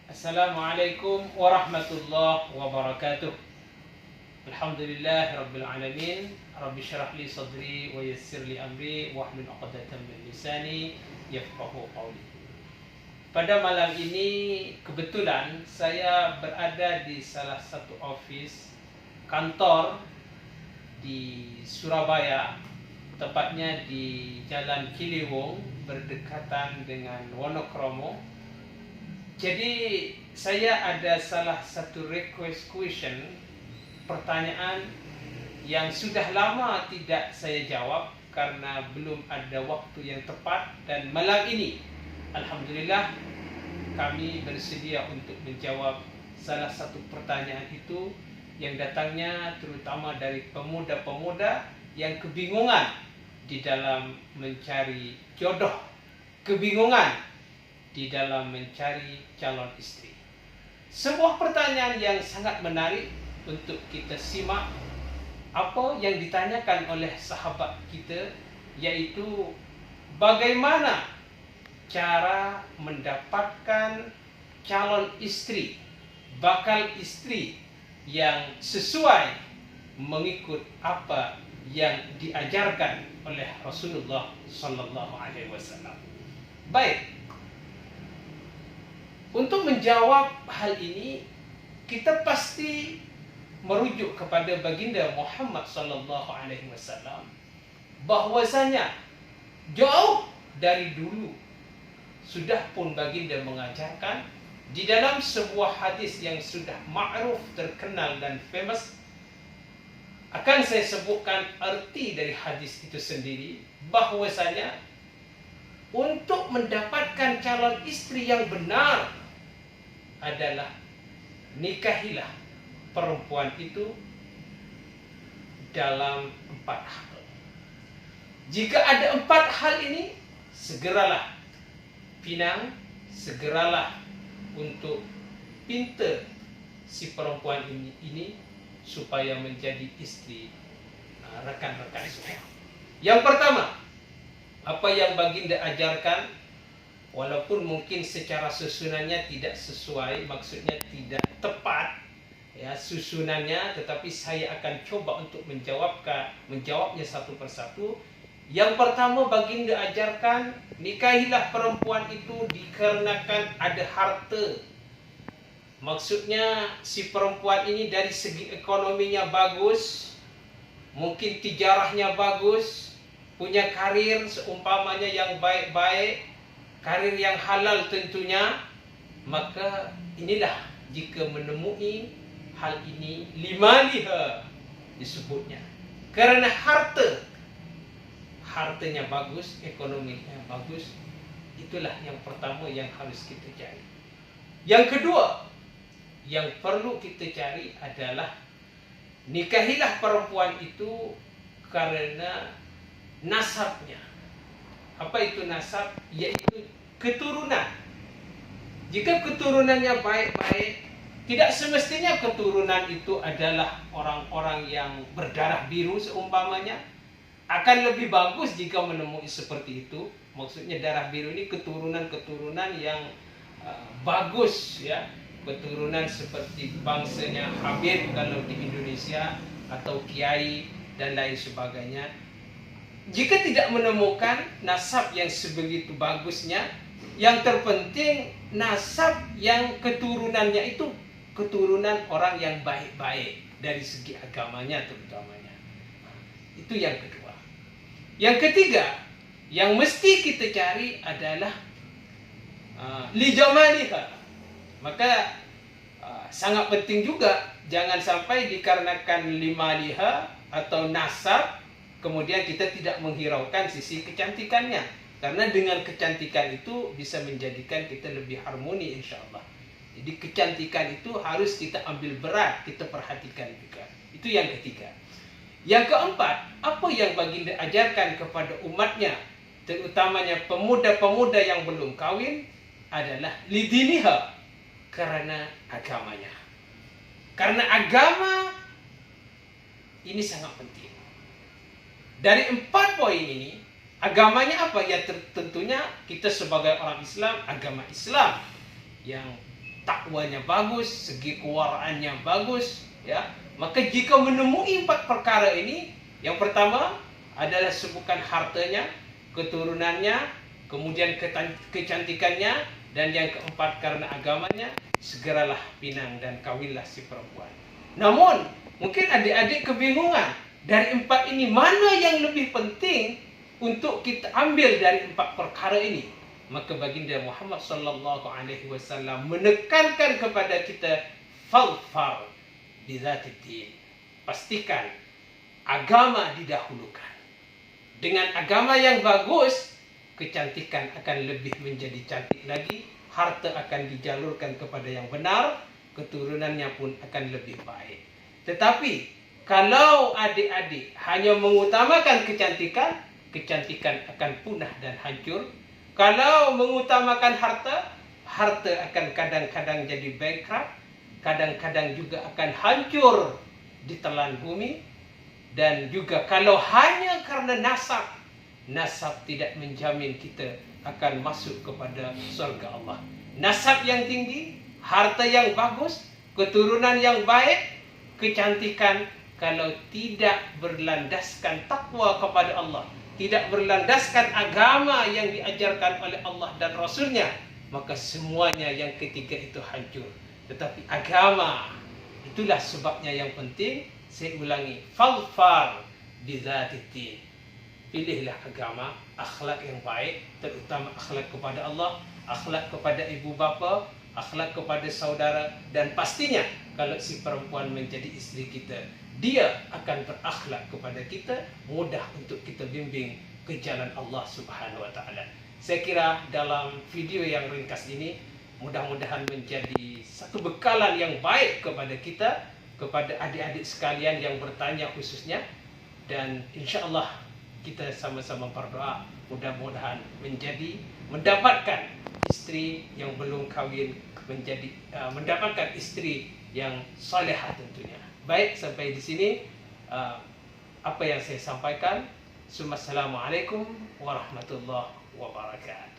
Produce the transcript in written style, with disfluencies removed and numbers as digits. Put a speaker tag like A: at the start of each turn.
A: Assalamualaikum warahmatullahi wabarakatuh. Alhamdulillah rabbil alamin. Rabbi syrah li sadri wa yassir li amri wahlul 'uqdatam min lisani yafqahu qawli. Pada malam ini kebetulan saya berada di salah satu office kantor di Surabaya, tepatnya di Jalan Kiliwung berdekatan dengan Wonokromo. Jadi saya ada salah satu request question, pertanyaan yang sudah lama tidak saya jawab karena belum ada waktu yang tepat, dan malam ini alhamdulillah kami bersedia untuk menjawab salah satu pertanyaan itu yang datangnya terutama dari pemuda-pemuda yang kebingungan di dalam mencari jodoh, kebingungan di dalam mencari calon istri. Sebuah pertanyaan yang sangat menarik untuk kita simak apa yang ditanyakan oleh sahabat kita, yaitu bagaimana cara mendapatkan calon istri, bakal istri yang sesuai mengikut apa yang diajarkan oleh Rasulullah sallallahu alaihi wasallam. Baik, untuk menjawab hal ini kita pasti merujuk kepada baginda Muhammad sallallahu alaihi wasallam, bahwasanya jauh dari dulu sudah pun baginda mengajarkan di dalam sebuah hadis yang sudah ma'ruf, terkenal dan famous. Akan saya sebutkan arti dari hadis itu sendiri, bahwasanya untuk mendapatkan calon istri yang benar adalah nikahilah perempuan itu dalam 4 hal. Jika ada 4 hal ini, segeralah pinang, segeralah untuk pinta si perempuan ini supaya menjadi istri rekan-rekan semua. Yang pertama, apa yang baginda ajarkan, walaupun mungkin secara susunannya tidak sesuai, maksudnya tidak tepat ya susunannya, tetapi saya akan coba untuk menjawabnya satu persatu. Yang pertama, baginda ajarkan nikahilah perempuan itu dikarenakan ada harta. Maksudnya si perempuan ini dari segi ekonominya bagus, mungkin tijarahnya bagus, punya karir seumpamanya yang baik-baik, karir yang halal tentunya, maka inilah jika menemui hal ini limaliha disebutnya. Karena hartanya bagus, ekonominya bagus, itulah yang pertama yang harus kita cari. Yang kedua yang perlu kita cari adalah nikahilah perempuan itu karena nasabnya. Apa itu nasab? Yaitu keturunan. Jika keturunannya baik-baik, tidak semestinya keturunan itu adalah orang-orang yang berdarah biru seumpamanya. Akan lebih bagus jika menemui seperti itu. Maksudnya darah biru ini keturunan-keturunan yang bagus ya. Keturunan seperti bangsanya Habib kalau di Indonesia, atau kiai dan lain sebagainya. Jika tidak menemukan nasab yang sebegitu bagusnya, yang terpenting nasab yang keturunannya itu keturunan orang yang baik-baik dari segi agamanya terutamanya. Itu yang kedua. Yang ketiga yang mesti kita cari adalah li jamaliha. Maka sangat penting juga jangan sampai dikarenakan limaliha atau nasab kemudian kita tidak menghiraukan sisi kecantikannya. Karena dengan kecantikan itu bisa menjadikan kita lebih harmoni insya-Allah. Jadi kecantikan itu harus kita ambil berat, kita perhatikan juga. Itu yang ketiga. Yang keempat, apa yang baginda ajarkan kepada umatnya, terutamanya pemuda-pemuda yang belum kawin, adalah lidiniha, karena agamanya. Karena agama ini sangat penting. Dari 4 poin ini, agamanya apa? Ya tentunya kita sebagai orang Islam, agama Islam yang takwanya bagus, segi kewaraannya bagus, ya. Maka jika menemui 4 perkara ini, yang pertama adalah sebutkan hartanya, keturunannya, kemudian kecantikannya, dan yang keempat karena agamanya, segeralah pinang dan kawinlah si perempuan. Namun, mungkin adik-adik kebingungan, dari 4 ini mana yang lebih penting untuk kita ambil dari 4 perkara ini? Maka baginda Muhammad sallallahu alaihi wasallam menekankan kepada kita, falfar bizatiddin. Pastikan agama didahulukan. Dengan agama yang bagus, kecantikan akan lebih menjadi cantik lagi, harta akan dijalurkan kepada yang benar, keturunannya pun akan lebih baik. Tetapi kalau adik-adik hanya mengutamakan kecantikan, kecantikan akan punah dan hancur. Kalau mengutamakan harta, harta akan kadang-kadang jadi bankrupt, kadang-kadang juga akan hancur ditelan bumi. Dan juga kalau hanya karena nasab, nasab tidak menjamin kita akan masuk kepada surga Allah. Nasab yang tinggi, harta yang bagus, keturunan yang baik, kecantikan, kalau tidak berlandaskan takwa kepada Allah, tidak berlandaskan agama yang diajarkan oleh Allah dan Rasulnya, maka semuanya yang ketiga itu hancur. Tetapi agama, itulah sebabnya yang penting. Saya ulangi, falfar bizatiddin. Pilihlah agama, akhlak yang baik, terutama akhlak kepada Allah, akhlak kepada ibu bapa, akhlak kepada saudara, dan pastinya kalau si perempuan menjadi istri kita, dia akan berakhlak kepada kita, mudah untuk kita bimbing ke jalan Allah Subhanahu wa taala. Saya kira dalam video yang ringkas ini mudah-mudahan menjadi satu bekalan yang baik kepada kita, kepada adik-adik sekalian yang bertanya khususnya, dan insya-Allah kita sama-sama berdoa mudah-mudahan mendapatkan istri yang belum kahwin, mendapatkan istri yang salihah tentunya. Baik, sampai di sini apa yang saya sampaikan. Assalamualaikum warahmatullahi wabarakatuh.